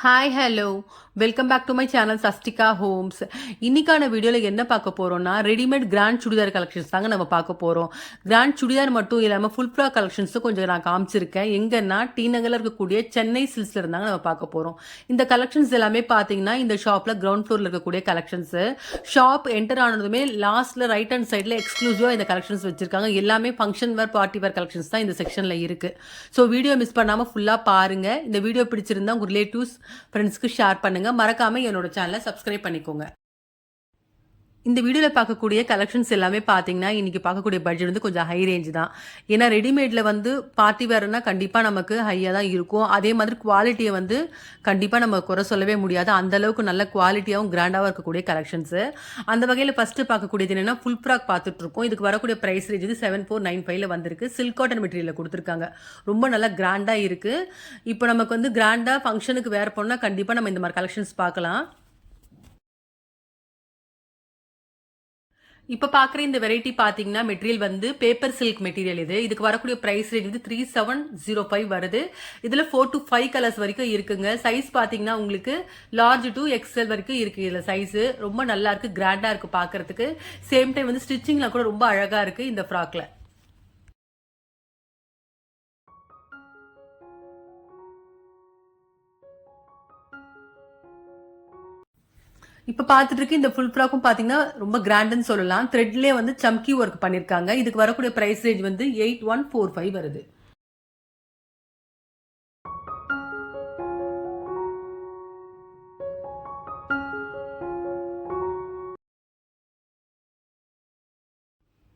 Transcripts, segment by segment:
Hi hello welcome back to my channel சஸ்டிகா Homes. இன்னைக்கான வீடியோவில் என்ன பார்க்க போகிறோம்னா ரெடிமேட் கிராண்ட் சுடிதார் கலெக்ஷன்ஸ் தாங்க நம்ம பார்க்க போகிறோம். கிராண்ட் சுடிதார் மட்டும் இல்லாமல் ஃபுல் ஃப்ராக் கலெக்ஷன்ஸும் கொஞ்சம் நான் காமிச்சிருக்கேன். எங்கன்னா டி நகரில் இருக்கக்கூடிய சென்னை சில்ஸில் இருந்தாங்க நம்ம பார்க்க போகிறோம். இந்த கலெக்ஷன்ஸ் எல்லாமே பார்த்தீங்கன்னா இந்த ஷாப்பில் கிரவுண்ட் ஃப்ளோரில் இருக்கக்கூடிய கலெக்ஷன்ஸு. ஷாப் என்டர் ஆனதுமே லாஸ்ட்டில் ரைட் ஹேண்ட் சைடில் எக்ஸ்க்ளூசிவாக இந்த கலெக்ஷன்ஸ் வச்சிருக்காங்க. எல்லாமே ஃபங்க்ஷன் வேர் பார்ட்டி வேர் கலெக்ஷன்ஸ் தான் இந்த செக்ஷனில் இருக்குது. ஸோ வீடியோ மிஸ் பண்ணாமல் ஃபுல்லாக பாருங்கள். இந்த வீடியோ பிடிச்சிருந்தா உங்கள் ரிலேட்டிவ்ஸ் ஃப்ரெண்ட்ஸ்க்கு ஷேர் பண்ணுங்க. மறக்காம என்னோட சேனலை சப்ஸ்கிரைப் பண்ணிக்கோங்க. இந்த வீடியோவில் பார்க்கக்கூடிய கலெக்ஷன்ஸ் எல்லாமே பார்த்தீங்கன்னா இன்றைக்கி பார்க்கக்கூடிய பட்ஜெட் வந்து கொஞ்சம் ஹை ரேஞ்ச் தான். ஏன்னா ரெடிமேடில் வந்து பார்ட்டி வேர்னா கண்டிப்பாக நமக்கு ஹையாக தான் இருக்கும். அதே மாதிரி குவாலிட்டியை வந்து கண்டிப்பாக நம்ம குறை சொல்லவே முடியாது. அந்தளவுக்கு நல்ல குவாலிட்டியாகவும் கிராண்டாகவும் இருக்கக்கூடிய கலெக்ஷன்ஸு. அந்த வகையில் ஃபஸ்ட்டு பார்க்கக்கூடியது என்னென்னா ஃபுல் ஃப்ராக் பார்த்துட்ருக்கோம். இதுக்கு வரக்கூடிய ப்ரைஸ் ரேஞ்ச் வந்து 7495 வந்திருக்கு. சில்க் காட்டன் மெட்டீரியலில் கொடுத்துருக்காங்க. ரொம்ப நல்லா கிராண்டாக இருக்குது. இப்போ நமக்கு வந்து கிராண்டாக ஃபங்க்ஷனுக்கு வேர் பண்ணால் கண்டிப்பாக நம்ம இந்த மாதிரி கலெக்ஷன்ஸ் பார்க்கலாம். இப்போ பார்க்குற இந்த வெரைட்டி பார்த்தீங்கன்னா மெட்டீரியல் வந்து பேப்பர் சில்க் மெட்டீரியல் இது. இதுக்கு வரக்கூடிய ப்ரைஸ் ரேஞ்ச் வந்து 3705 வருது. இதில் 4 to 5 கலர்ஸ் வரைக்கும் இருக்குங்க. சைஸ் பார்த்தீங்கன்னா உங்களுக்கு லார்ஜ் டு எக்ஸ்எல் வரைக்கும் இருக்குது. இதில் சைஸு ரொம்ப நல்லா இருக்குது, கிராண்டாக இருக்குது பார்க்குறதுக்கு. சேம் டைம் வந்து ஸ்டிச்சிங்லாம் கூட ரொம்ப அழகாக இருக்குது இந்த ஃப்ராக்ல. இப்போ பார்த்துட்டு இருக்கு இந்த ஃபுல் ஃப்ராக்கும் பார்த்தீங்கன்னா ரொம்ப கிராண்டுன்னு சொல்லலாம். த்ரெட்லேயே வந்து சம்கி ஒர்க் பண்ணியிருக்காங்க. இதுக்கு வரக்கூடிய ப்ரைஸ் ரேஞ்ச் வந்து 8145 வருது.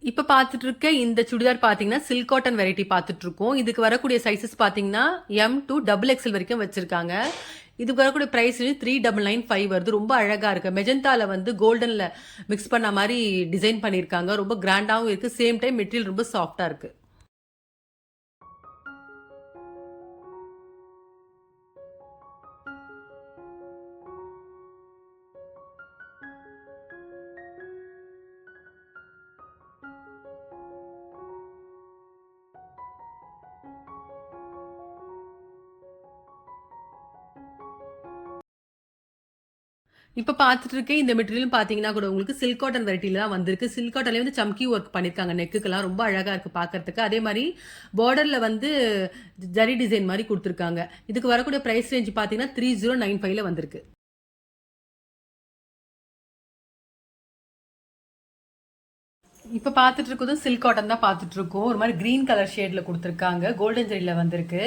இப்போ பார்த்துட்டு இருக்க இந்த சுடிதார் பார்த்தீங்கன்னா சில்க் காட்டன் வெரைட்டி பார்த்துட்டு இருக்கோம். இதுக்கு வரக்கூடிய சைஸஸ் பார்த்தீங்கன்னா M to XXL வரைக்கும் வச்சிருக்காங்க. இதுக்கு வரக்கூடிய ப்ரைஸ் 3995 வருது. ரொம்ப அழகாக இருக்குது. மெஜந்தால வந்து கோல்டனில் மிக்ஸ் பண்ண மாதிரி டிசைன் பண்ணியிருக்காங்க. ரொம்ப கிராண்டாகவும் இருக்குது. சேம் டைம் மெட்டீரியல் ரொம்ப சாஃப்டாக இருக்குது. இப்போ பார்த்துட்டு இருக்கேன் இந்த மெட்டீரியல் பார்த்தீங்கன்னா கூட உங்களுக்கு சில்க் காட்டன் வெரைட்டில தான் வந்திருக்கு. சில்க் காட்டன்லேயே வந்து சம்கி ஒர்க் பண்ணியிருக்காங்க. நெக்குக்கெல்லாம் ரொம்ப அழகாக இருக்குது பார்க்கறதுக்கு. அதே மாதிரி பார்டரில் வந்து ஜரி டிசைன் மாதிரி கொடுத்துருக்காங்க. இதுக்கு வரக்கூடிய ப்ரைஸ் ரேஞ்ச் பார்த்தீங்கன்னா 3095 வந்திருக்கு. இப்போ பார்த்துட்டு இருக்கிறதும் சில்க் காட்டன் தான் பார்த்துட்டு இருக்கோம். ஒரு மாதிரி கிரீன் கலர் ஷேடில் கொடுத்துருக்காங்க. கோல்டன் ஜெரியில் வந்திருக்கு.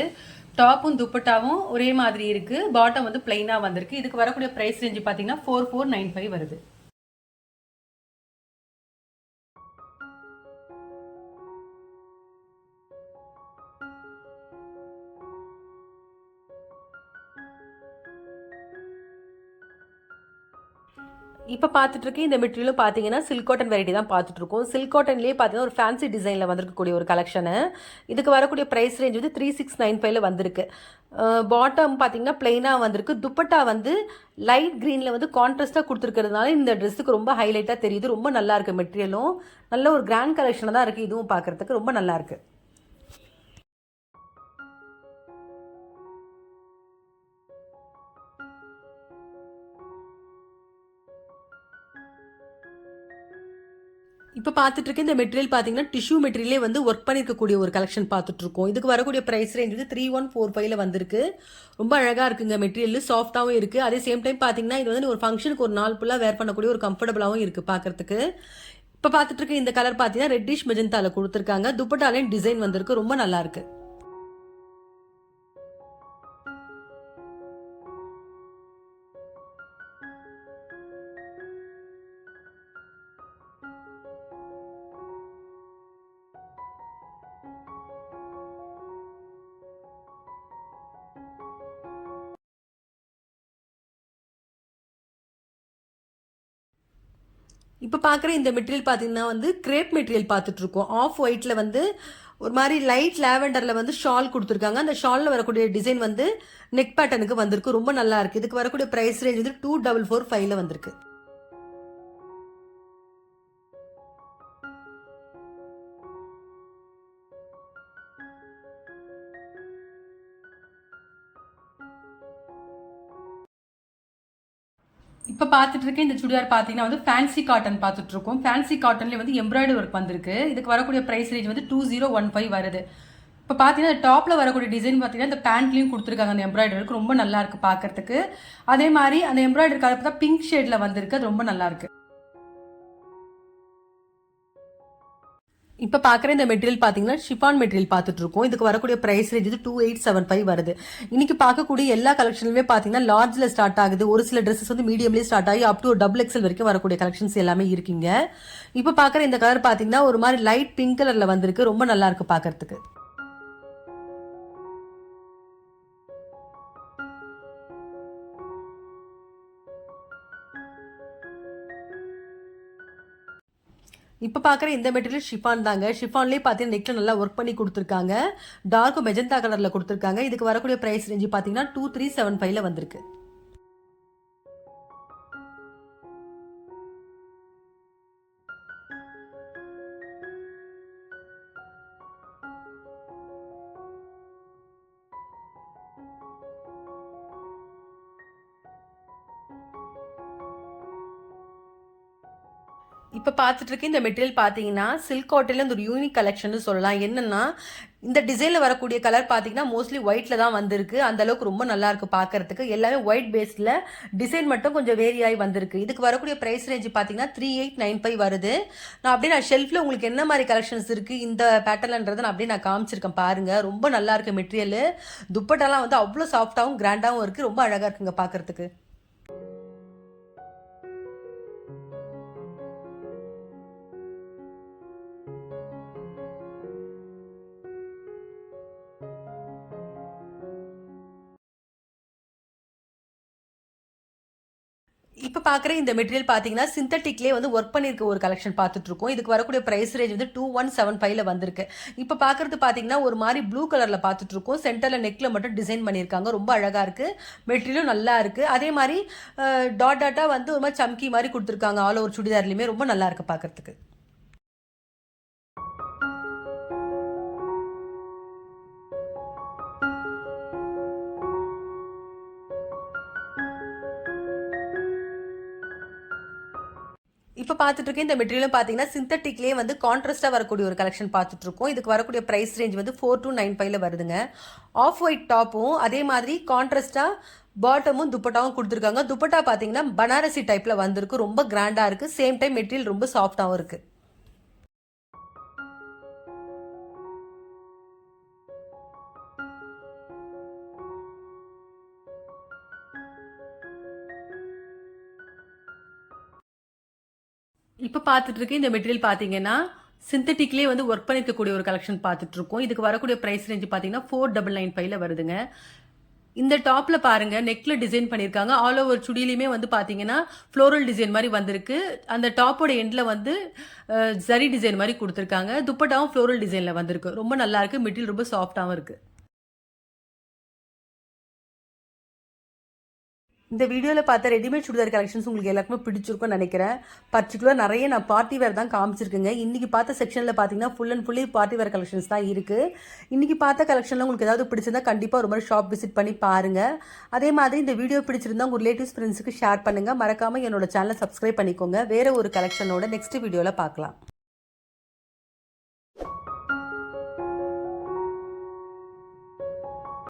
டாப்பும் துப்பட்டாவும் ஒரே மாதிரி இருக்கு. பாட்டம் வந்து பிளைனாக வந்திருக்கு. இதுக்கு வரக்கூடிய ப்ரைஸ் ரேஞ்சு பார்த்தீங்கன்னா 4495 வருது. இப்போ பார்த்துட்டு இருக்கு இந்த மெட்டீரியலும் பார்த்தீங்கன்னா சில்க் காட்டன் வெரைட்டி தான் பார்த்துட்டு இருக்கோம். சில்க் காட்டன்லேயே பார்த்தீங்கன்னா ஒரு ஃபேன்சி டிசைனில் வந்திருக்கக்கூடிய ஒரு கலெக்ஷனு. இதுக்கு வரக்கூடிய ப்ரைஸ் ரேஞ்ச் வந்து 3695 வந்திருக்கு. பாட்டம் பார்த்தீங்கன்னா பிளெயினாக வந்திருக்கு. துப்பட்டா வந்து லைட் க்ரீனில் வந்து கான்ட்ராஸ்ட்டாக கொடுத்துருக்கிறதுனால இந்த ட்ரெஸ்ஸுக்கு ரொம்ப ஹைலைட்டாக தெரியுது. ரொம்ப நல்லா இருக்குது மெட்டீரியலும். நல்ல ஒரு கிராண்ட் கலெக்ஷனாக தான் இருக்குது. இதுவும் பார்க்குறதுக்கு ரொம்ப நல்லா இருக்குது. இப்போ பார்த்துட்டு இருக்க இந்த மெட்டீரியல் பார்த்தீங்கன்னா டிஷ்யூ மெட்டீரியலே வந்து ஒர்க் பண்ணியிருக்கக்கூடிய ஒரு கலெக்ஷன் பார்த்துட்டு இருக்கோம். இதுக்கு வரக்கூடிய ப்ரைஸ் ரேஞ்ச் வந்து 3145 வந்திருக்கு. ரொம்ப அழகாக இருக்குங்க மெட்டீரியல், சாஃப்டாகவும் இருக்குது. அதே சேம் டைம் பார்த்தீங்கன்னா இது வந்து ஒரு ஃபங்க்ஷனுக்கு ஒரு நாள் ஃபுல்லாக வேர் பண்ணக்கூடிய ஒரு கம்ஃபர்டபுளாகவும் இருக்குது பார்க்கறதுக்கு. இப்போ பார்த்துட்டு இருக்க இந்த கலர் பார்த்தீங்கன்னா ரெட்டிஷ் மெஜந்தாவில் கொடுத்துருக்காங்க. துப்பட்டாலையும் டிசைன் வந்திருக்கு. ரொம்ப நல்லா இருக்குது. இப்போ பார்க்குற இந்த மெட்டீரியல் பார்த்தீங்கன்னா வந்து கிரேப் மெட்டீரியல் பார்த்துட்ருக்கோம். ஆஃப் ஒயிட்டில் வந்து ஒரு மாதிரி லைட் லேவெண்டரில் வந்து ஷால் கொடுத்துருக்காங்க. அந்த ஷாலில் வரக்கூடிய டிசைன் வந்து நெக் பேட்டர்னுக்கு வந்திருக்கு. ரொம்ப நல்லா இருக்குது. இதுக்கு வரக்கூடிய ப்ரைஸ் ரேஞ்ச் வந்து 2445 வந்திருக்கு. இப்போ பார்த்துட்டு இருக்க இந்த சுடிதார் பார்த்தீங்கன்னா வந்து ஃபேன்சி காட்டன் பார்த்துட்டு இருக்கோம். ஃபேன்சி காட்டன்லேயே வந்து எம்ப்ராய்டரி ஒர்க் வந்திருக்கு. இதுக்கு வரக்கூடிய ப்ரைஸ் ரேஞ்ச் வந்து 2015 வருது. இப்போ பார்த்தீங்கன்னா டாப்பில் வரக்கூடிய டிசைன் பார்த்தீங்கன்னா இந்த பேண்ட்லேயும் கொடுத்துருக்காங்க. அந்த எம்ப்ராய்டரி ஒர்க் ரொம்ப நல்லா இருக்கு பார்க்கறதுக்கு. அதே மாதிரி அந்த எம்ப்ராய்டரி கலர் பார்த்தா பிங்க் ஷேடில் வந்திருக்கு. அது ரொம்ப நல்லா இருக்கு. இப்போ பார்க்குற இந்த மெட்டீரியல் பார்த்தீங்கன்னா ஷிஃபான் மெட்டீரியல் பார்த்துட்டு இருக்கோம். இதுக்கு வரக்கூடிய ப்ரைஸ் ரேஞ்ச் வந்து 2875 வருது. இன்னைக்கு பார்க்கக்கூடிய எல்லா கலெக்ஷனுமே பார்த்தீங்கன்னா லார்ஜில் ஸ்டார்ட் ஆகுது. ஒரு சில ட்ரெஸ்ஸஸ் வந்து மீடியம்லேயே ஸ்டார்ட் ஆகி அப் டு டபுள் எக்ஸல் வரைக்கும் வரக்கூடிய கலெக்ஷன்ஸ் எல்லாமே இருக்குங்க. இப்போ பார்க்குற இந்த கலர் பார்த்தீங்கன்னா ஒரு மாதிரி லைட் பிங்க் கலரில் வந்திருக்கு. ரொம்ப நல்லா இருக்கு பார்க்கறதுக்கு. இப்போ பார்க்குற இந்த மெட்டீரியல் ஷிஃபான் தாங்க. ஷிஃபான்லேயே பார்த்தீங்கன்னா நெக்கில் நல்லா ஒர்க் பண்ணி கொடுத்துருக்காங்க. டார்க் மெஜந்தா கலரில் கொடுத்துருக்காங்க. இதுக்கு வரக்கூடிய ப்ரைஸ் ரேஞ்சு பார்த்தீங்கன்னா 2375 வந்திருக்கு. இப்போ பார்த்துட்டு இருக்க இந்த மெட்டீரியல் பார்த்தீங்கன்னா சில்க் காட்டன்ல இந்த ஒரு யூனிக் கலெக்ஷன் சொல்லலாம். என்னன்னா இந்த டிசைனில் வரக்கூடிய கலர் பார்த்தீங்கன்னா மோஸ்ட்லி ஒயிட்டில் தான் வந்திருக்கு. அந்த அளவுக்கு ரொம்ப நல்லா இருக்கு பார்க்கறதுக்கு. எல்லாமே ஒயிட் பேஸில் டிசைன் மட்டும் கொஞ்சம் வேரி ஆகி வந்திருக்கு. இதுக்கு வரக்கூடிய ப்ரைஸ் ரேஞ்சு பார்த்தீங்கன்னா 3895 வருது. நான் ஷெல்ஃபில் உங்களுக்கு என்ன மாதிரி கலெக்ஷன்ஸ் இருக்குது இந்த பேட்டர்ன்றதை நான் காமிச்சிருக்கேன் பாருங்கள். ரொம்ப நல்லா இருக்கு மெட்டீரியல். துப்பட்டாலாம் வந்து அவ்வளோ சாஃப்டாகவும் கிராண்டாகவும் இருக்குது. ரொம்ப அழகாக இருக்குங்க பார்க்கறதுக்கு. இப்போ பார்க்குற இந்த மெட்டீரியல் பார்த்தீங்கன்னா சிந்தட்டிக்லேயே வந்து ஒர்க் பண்ணியிருக்க ஒரு கலெக்ஷன் பார்த்துட்டு இருக்கோம். இதுக்கு வரக்கூடிய ப்ரைஸ் ரேஞ்ச் வந்து 2175 வந்திருக்கு. இப்போ பார்க்குறது பார்த்தீங்கன்னா ஒரு மாதிரி ப்ளூ கலரில் பார்த்துட்டு இருக்கோம். சென்டரில் நெக்கில் மட்டும் டிசைன் பண்ணியிருக்காங்க. ரொம்ப அழகாக இருக்குது. மெட்டீரியலும் நல்லா இருக்குது. அதே மாதிரி டாட்டாக வந்து ஒரு மாதிரி சம்கி மாதிரி கொடுத்துருக்காங்க. ஆல் ஓவர் சுடிதார்லையுமே ரொம்ப நல்லா இருக்குது பார்க்குறதுக்கு. இப்போ பார்த்துட்டு இருக்க இந்த மெட்டீரியலும் பார்த்தீங்கன்னா சிந்தட்டிக்லேயே வந்து கான்ட்ராஸ்டாக வரக்கூடிய ஒரு கலெக்ஷன் பார்த்துட்டு இருக்கோம். இதுக்கு வரக்கூடிய ப்ரைஸ் ரேஞ்ச் வந்து 4295 வருதுங்க. ஆஃப் ஒயிட் டாப்பும் அதே மாதிரி கான்ட்ராஸ்டாக பாட்டமும் துப்பட்டாவும் கொடுத்துருக்காங்க. துப்பட்டா பார்த்தீங்கன்னா பனாரசி டைப்பில் வந்திருக்கு. ரொம்ப கிராண்டாக இருக்குது. சேம் டைம் மெட்டீரியல் ரொம்ப சாஃப்டாகவும் இருக்குது. இப்போ பார்த்துட்டு இருக்க இந்த மெட்டீரியல் பார்த்தீங்கன்னா சிந்தட்டிக்லேயே வந்து ஒர்க் பண்ணிருக்கக்கூடிய ஒரு கலெக்ஷன் பார்த்துட்டு இருக்கோம். இதுக்கு வரக்கூடிய ப்ரைஸ் ரேஞ்ச் பார்த்தீங்கன்னா 4995 வருதுங்க. இந்த டாப்ல பாருங்க நெக்ல டிசைன் பண்ணியிருக்காங்க. ஆல் ஓவர் சுடியிலுமே வந்து பார்த்தீங்கன்னா ஃப்ளோரல் டிசைன் மாதிரி வந்திருக்கு. அந்த டாப்போட எண்டில் வந்து ஜரி டிசைன் மாதிரி கொடுத்துருக்காங்க. துப்பட்டாவும் ஃப்ளோரல் டிசைனில் வந்திருக்கு. ரொம்ப நல்லா இருக்கு. மெட்டீரியல் ரொம்ப சாஃப்டாகவும் இருக்குது. இந்த வீடியோவில் பார்த்த ரெடிமேட் சுடிதார் கலெக்ஷன்ஸ் உங்களுக்கு எல்லாருக்குமே பிடிச்சிருக்கும்னு நினைக்கிறேன். பர்டிகுலர் நிறைய நான் பார்ட்டி வேர் தான் காமிச்சிருக்கேங்க. இன்றைக்கி பார்த்த செக்ஷனில் பார்த்தீங்கன்னா full and fully party wear collections தான் இருக்குது. இன்றைக்கி பார்த்த கலெக்ஷனில் உங்களுக்கு ஏதாவது பிடிச்சிருந்தா கண்டிப்பாக ஒரு மாதிரி ஷாப் விசிட் பண்ணி பாருங்கள். அதே மாதிரி இந்த வீடியோ பிடிச்சிருந்தா உங்கள் ரிலேட்டிவ்ஸ் ஃப்ரெண்ட்ஸுக்கு ஷேர் பண்ணுங்கள். மறக்காமல் என்னோட சேனலை சப்ஸ்கிரைப் பண்ணிக்கோங்க. வேறு ஒரு கலெக்ஷனோட நெக்ஸ்ட் வீடியோவில் பார்க்கலாம்.